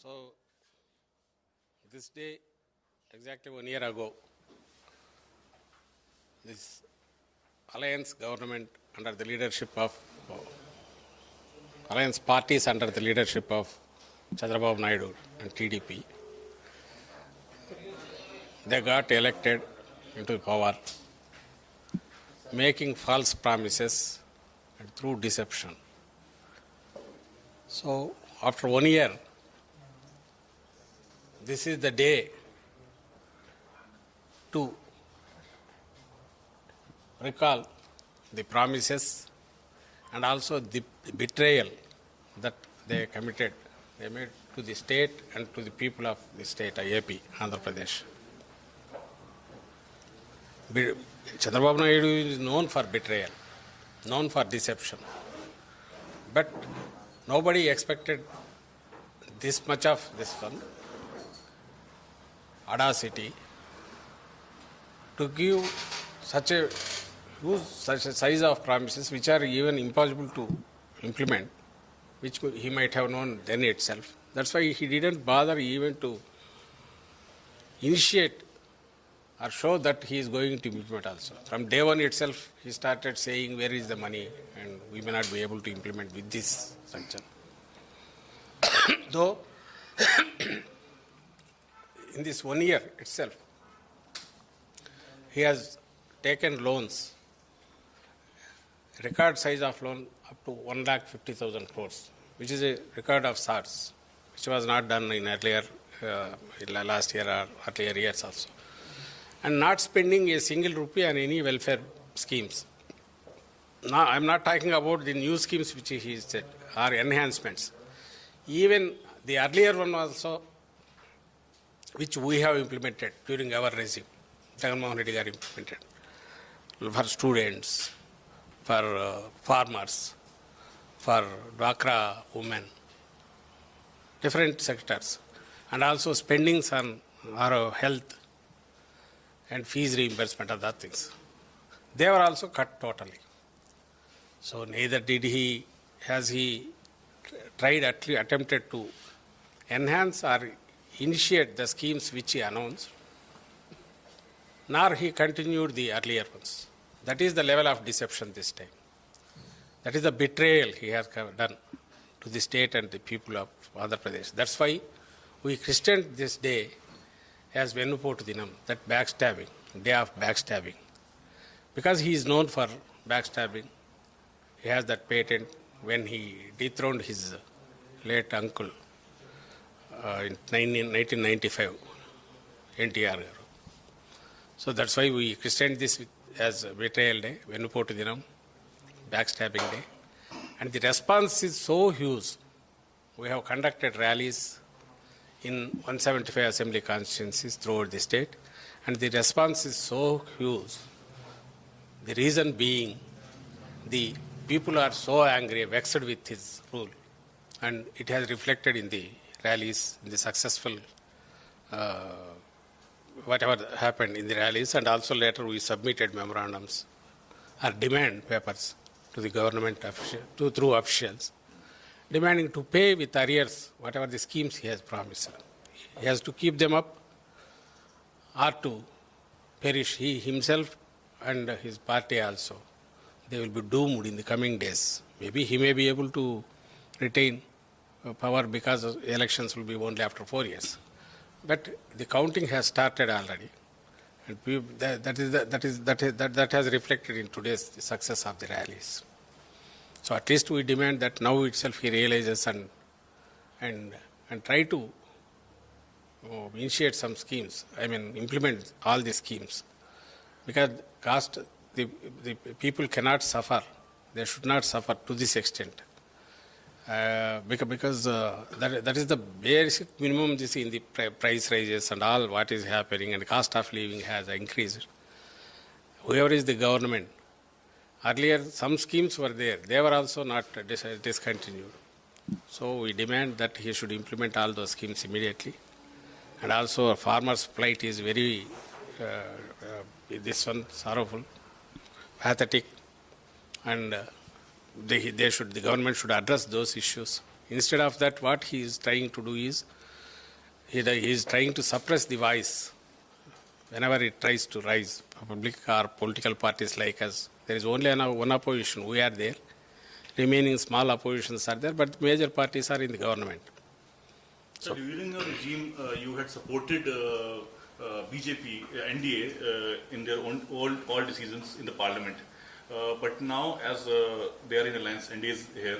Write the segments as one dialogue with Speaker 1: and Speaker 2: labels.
Speaker 1: So, this day, exactly 1 year ago, this alliance government under the leadership of alliance parties under the leadership of Chandrababu Naidu and TDP, they got elected into power, making false promises and through deception. So, after 1 year, this is the day to recall the promises and also the betrayal that they committed, they made to the state and to the people of the state, AP, Andhra Pradesh. Chandrababu Naidu is known for betrayal, known for deception. But nobody expected this much of this one audacity to give such a size of promises which are even impossible to implement, which he might have known then itself. That's why he didn't bother even to initiate or show that he is going to implement also. From day one itself, he started saying where is the money and we may not be able to implement with this structure. Though, in this 1 year itself, he has taken loans, record size of loan up to 1,50,000 crores, which is a record of sorts, which was not done in earlier, last year or earlier years also. And not spending a single rupee on any welfare schemes. Now, I'm not talking about the new schemes which he said, or enhancements. Even the earlier one also, which we have implemented during our regime, Jagannath Reddy got implemented, for students, for farmers, for Dwakra women, different sectors, and also spendings on our health and fees reimbursement, other things. They were also cut totally. So neither did he, has he tried, attempted to enhance or initiate the schemes which he announced, nor he continued the earlier ones. That is the level of deception this time. That is the betrayal he has done to the state and the people of Andhra Pradesh. That's why we christened this day as Vennupotu Dinam, that backstabbing, day of backstabbing. Because he is known for backstabbing, he has that patent when he dethroned his late uncle in 1995, NTR. So that's why we christened this as Betrayal Day, Vennupotu Dinam, Backstabbing Day. And the response is so huge. We have conducted rallies in 175 assembly constituencies throughout the state, and the response is so huge. The reason being, the people are so angry, vexed with his rule, and it has reflected in the rallies, in the successful whatever happened in the rallies, and also later we submitted memorandums or demand papers to the government through officials, demanding to pay with arrears whatever the schemes he has promised. He has to keep them up or to perish. He himself and his party also, they will be doomed in the coming days. Maybe he may be able to retain power because elections will be only after 4 years. But the counting has started already, and that has reflected in today's success of the rallies. So at least we demand that now itself he realizes and try to initiate some schemes. I mean, implement all the schemes, because the people cannot suffer. They should not suffer to this extent. Because that is the basic minimum in the price rises and all what is happening, and the cost of living has increased. Whoever is the government, earlier some schemes were there, they were also not discontinued. So we demand that he should implement all those schemes immediately. And also a farmer's plight is very, this one, sorrowful, pathetic, and the government should address those issues. Instead of that, what he is trying to do is He is trying to suppress the voice whenever it tries to rise. Public or political parties like us, there is only one opposition. We are there. Remaining small oppositions are there, but major parties are in the government.
Speaker 2: So during your regime, you had supported BJP, NDA in their own all decisions in the parliament. But now, as they are in alliance, NDA is here.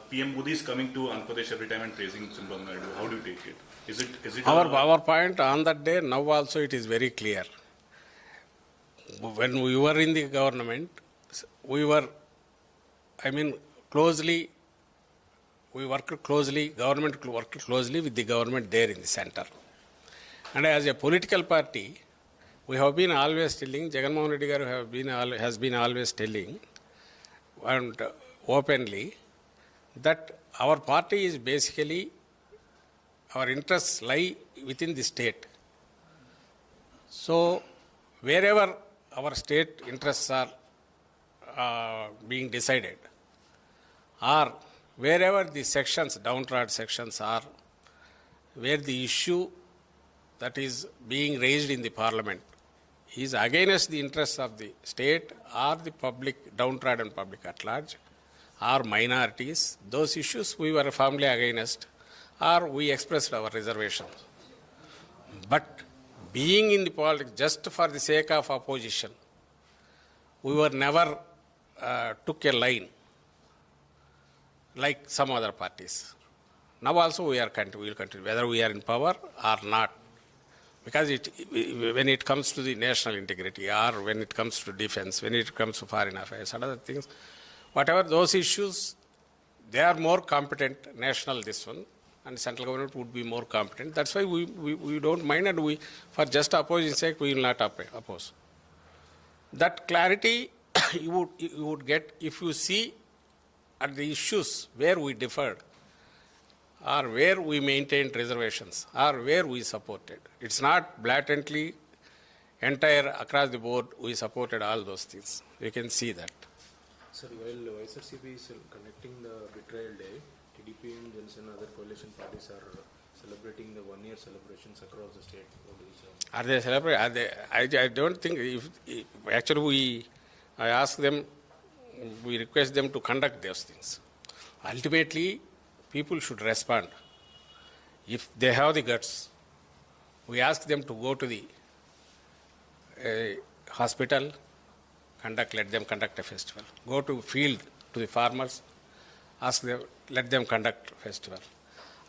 Speaker 2: PM Modi is coming to Andhra Pradesh every time and praising Chandrababu Naidu. How do you take it? Is it
Speaker 1: Our point on that day, now also it is very clear. When we were in the government, we were, closely, we worked closely, government worked closely with the government there in the center. And as a political party, we have been always telling, Jagannath Reddy garu has been always telling, and openly, that our party is basically, our interests lie within the state. So, wherever our state interests are being decided, or wherever the sections, downtrodden sections are, where the issue that is being raised in the parliament is against the interests of the state or the public, downtrodden public at large, or minorities, those issues we were firmly against, or we expressed our reservations. But being in the politics just for the sake of opposition, we were never took a line like some other parties. Now also we will continue, whether we are in power or not. Because when it comes to the national integrity, or when it comes to defense, when it comes to foreign affairs and other things, whatever those issues, they are more competent, national this one, and central government would be more competent. That's why we don't mind, and for just opposition sake, we will not oppose. That clarity you would get if you see at the issues where we differed, or where we maintained reservations, or where we supported. It's not blatantly entire across the board we supported all those things. You can see that.
Speaker 3: Sir, while YSRCP is conducting the Betrayal Day, TDP and Jansen other coalition parties are celebrating the one-year celebrations across the state.
Speaker 1: Are they celebrating? I don't think. Actually, I ask them, we request them to conduct those things. Ultimately, people should respond. If they have the guts, we ask them to go to the hospital, let them conduct a festival. Go to field, to the farmers, let them conduct a festival.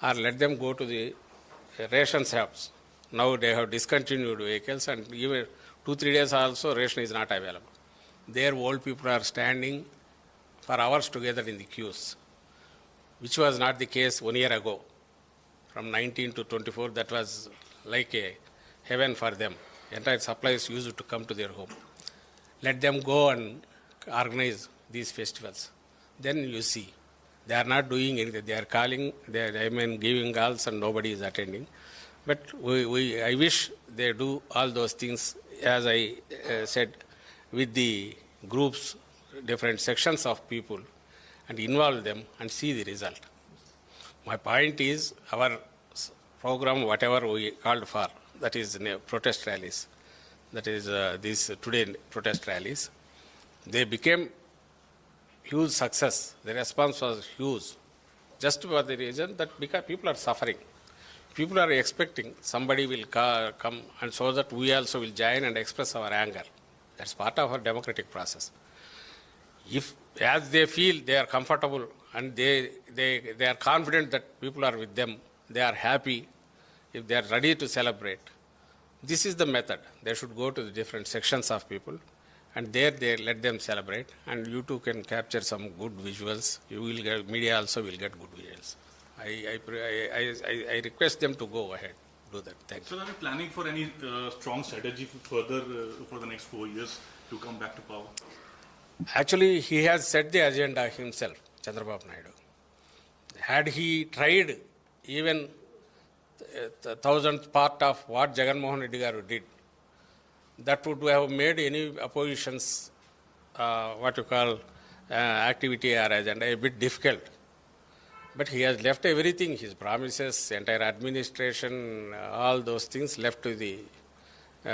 Speaker 1: Or let them go to the ration shops. Now they have discontinued vehicles, and even 2-3 days also ration is not available. There old people are standing for hours together in the queues, which was not the case 1 year ago. From 19 to 24, that was like a heaven for them. Entire supplies used to come to their home. Let them go and organize these festivals. Then you see, they are not doing anything. They are calling, giving calls, and nobody is attending. But I wish they do all those things, as I said, with the groups, different sections of people, and involve them and see the result. My point is, our program, whatever we called for, that is protest rallies, that is these today protest rallies, they became huge success. The response was huge, just for the reason that because people are suffering. People are expecting somebody will come, and so that we also will join and express our anger. That's part of our democratic process. If, as they feel they are comfortable and they are confident that people are with them, they are happy, if they are ready to celebrate, this is the method. They should go to the different sections of people, and there they let them celebrate, and you too can capture some good visuals. You will get, media also will get good visuals. I request them to go ahead, do that. Thank you.
Speaker 2: So are you planning for any strong strategy further for the next 4 years to come back to power?
Speaker 1: Actually, he has set the agenda himself, Chandrababu Naidu. Had he tried even the 1,000th part of what Jagannath Reddy garu did, that would have made any opposition's activity or agenda a bit difficult. But he has left everything, his promises, entire administration, all those things left to the in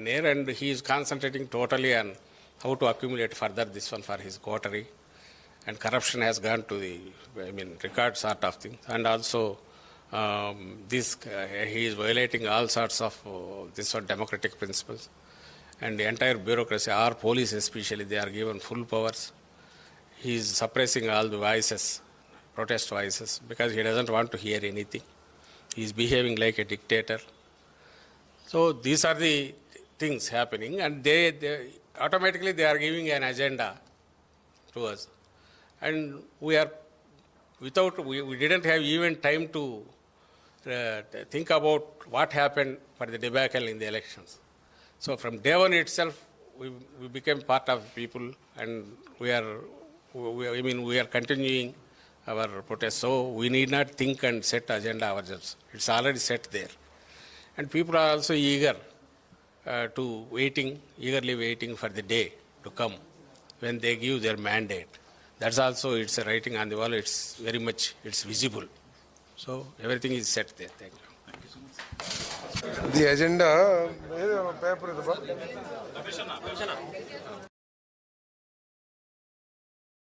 Speaker 1: air, and he is concentrating totally on how to accumulate further this one for his coterie. And corruption has gone to the, record sort of thing. And also, he is violating all sorts of this one democratic principles. And the entire bureaucracy, our police especially, they are given full powers. He is suppressing all the voices, protest voices, because he doesn't want to hear anything. He is behaving like a dictator. So these are the things happening, and they automatically they are giving an agenda to us. And we didn't have even time to think about what happened for the debacle in the elections. So from day one itself, we became part of people, and we are continuing our protest. So we need not think and set agenda ourselves. It's already set there. And people are also eagerly waiting for the day to come when they give their mandate. That's also, it's a writing on the wall, it's very much, it's visible. So everything is set there. Thank you.
Speaker 2: Thank you so much.
Speaker 4: The agenda, paper